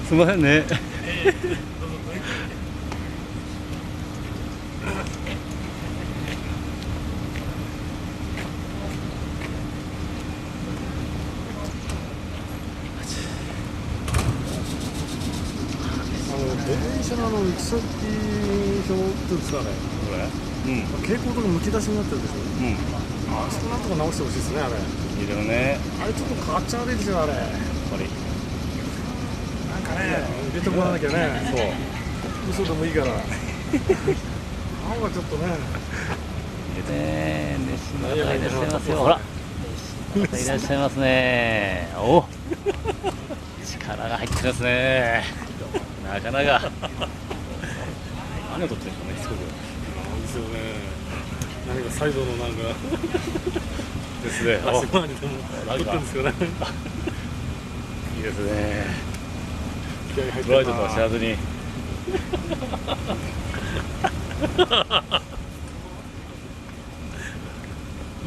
すみませんね。電車の行き先表っていうんですかね、これ、蛍光灯がむき出しになってるでしょ。あそこなんとか直してほしいですね、あれ。いいよね。あれちょっとかっちゃ悪いですよ、あれ。やっぱり。なんかね、入れてもらわなきゃね。そう。嘘でもいいから。青はちょっとね。いいね。熱心な方いらっしゃいますよ。ほら。熱心な方いらっしゃいますね。お。力が入ってますね。なかなか。何を取ってるんですかね、すごく。ですよね。何かサイドのなんかですね。足回りでも取ってるんですよね。いいですね。気合入ってるな。ブライトとは知らずに。ど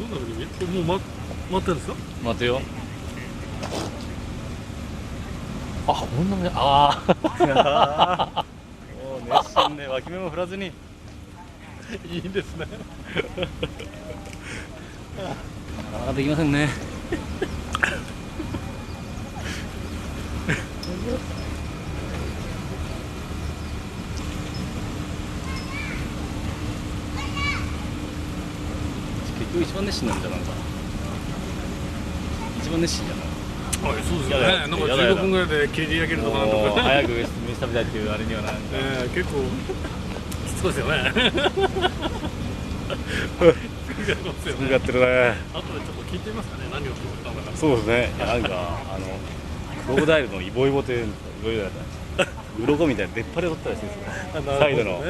うなる意味？これもう待ってるんですか？待てよ。あ、こんなに、ああ。もう熱心で脇目も振らずに。いいですね。なかなかできませんね。結局一番熱心なんじゃないかな。一番熱心じゃない。はい、そうですよね。なんか15分ぐらいで切り上げるとかなんとか。早く飯食べたいっていうあれにはなんか。結構きつそうですよね。作やってるね。後でちょっと聞いてみますかね。何を作ったのか。そうですね。なんかクロコダイルのイボイボというんですか。イボイボだった。鱗みたいな出っ張りを取ったらしいですよ。サイドの。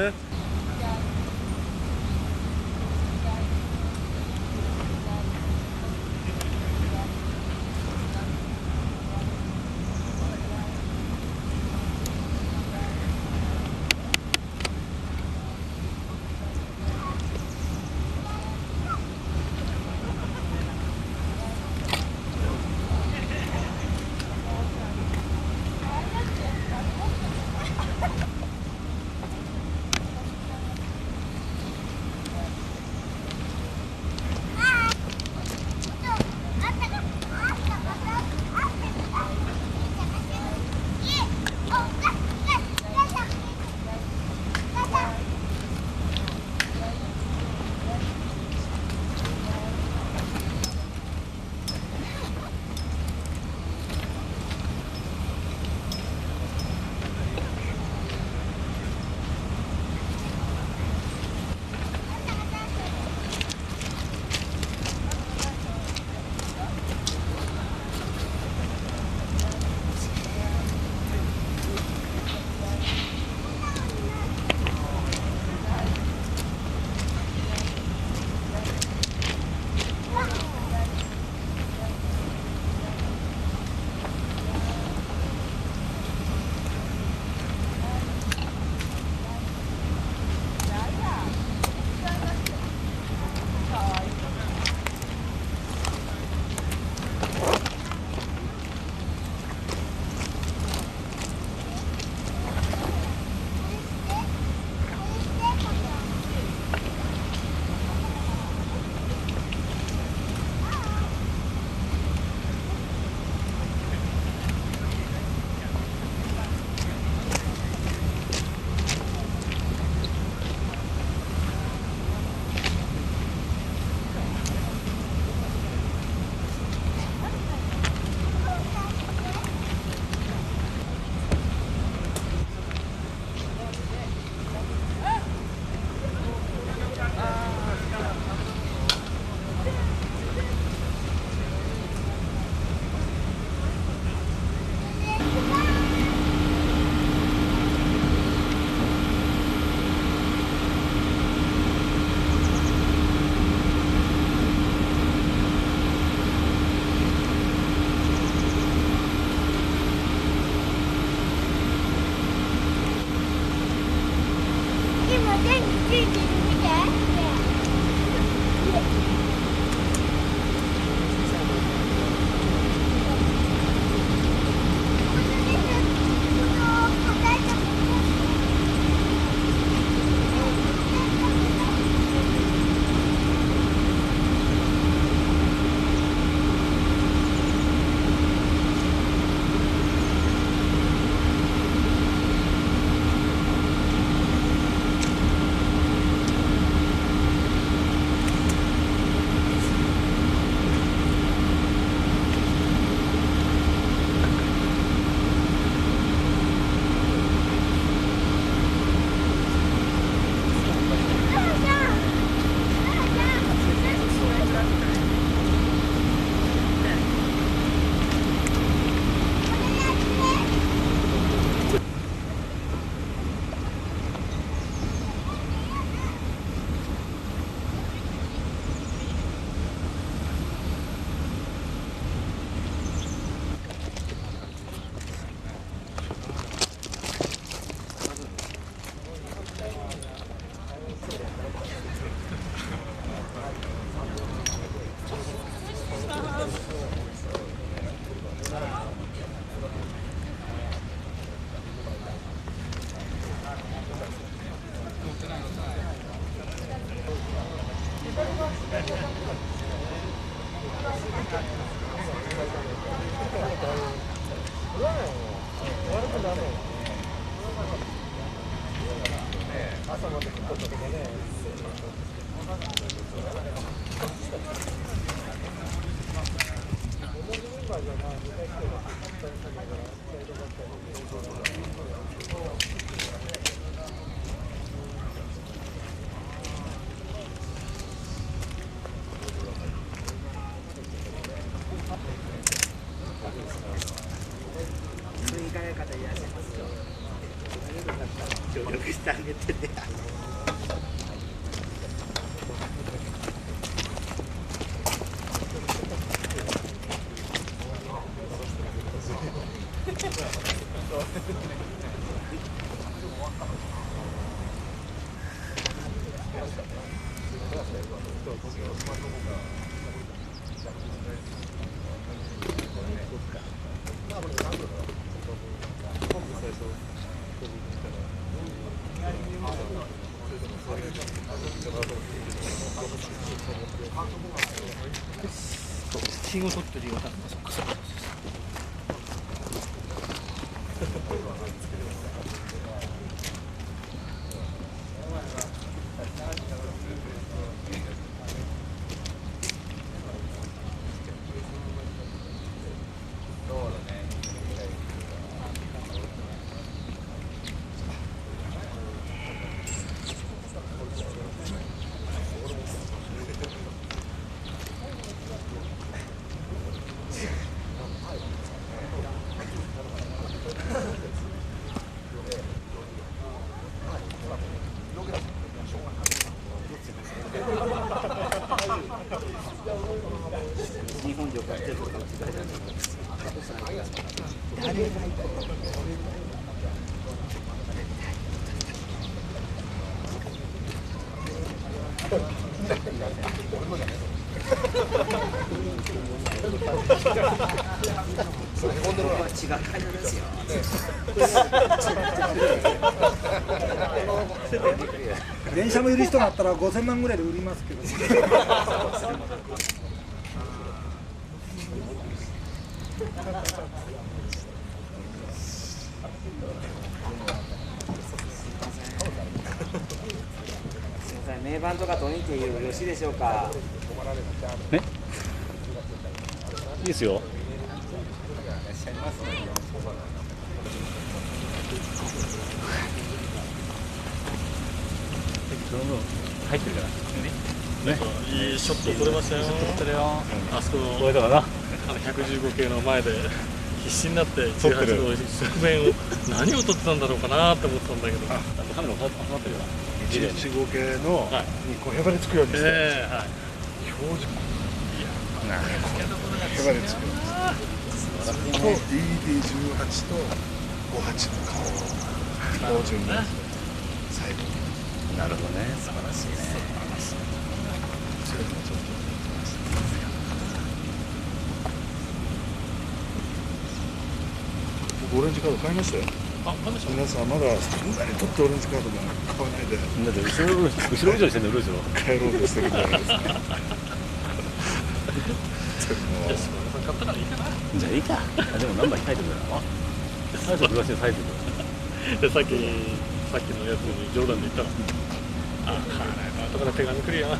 協力してあげてね。信号取ってるようだ。そっかそっか。日本旅行してるとかも誰が僕は違う会社ですよ。電車も売る人があったら5000万ぐらいで売りますけど。名盤とかと見てよろしいでしょうか。ね、いいですよ。入ってるからね。いいショット撮れましたよ。撮れよ。あそこのこれだからな。115系の前で必死になって18の側面を何を撮ってたんだろうかなって思ってたんだけど。カメラも集まってるよ。115系のにこうへばりつくようにして、表示へばりつくようにしてと DD18 と58の顔を標準に最後に。なるほどね。素晴らしいね。それもちょっと僕オレンジカード買いましたよ。皆さんまだそんなに取ってオレンジカードも買わないでだって後ろ以上してんの後ろ。帰ろうとしてるんじゃないですか。じゃあいいか。でもナンバー控えてるからな。最初東にサイズでさっきのやつに冗談で言ったら「ああ後から手紙くるやな」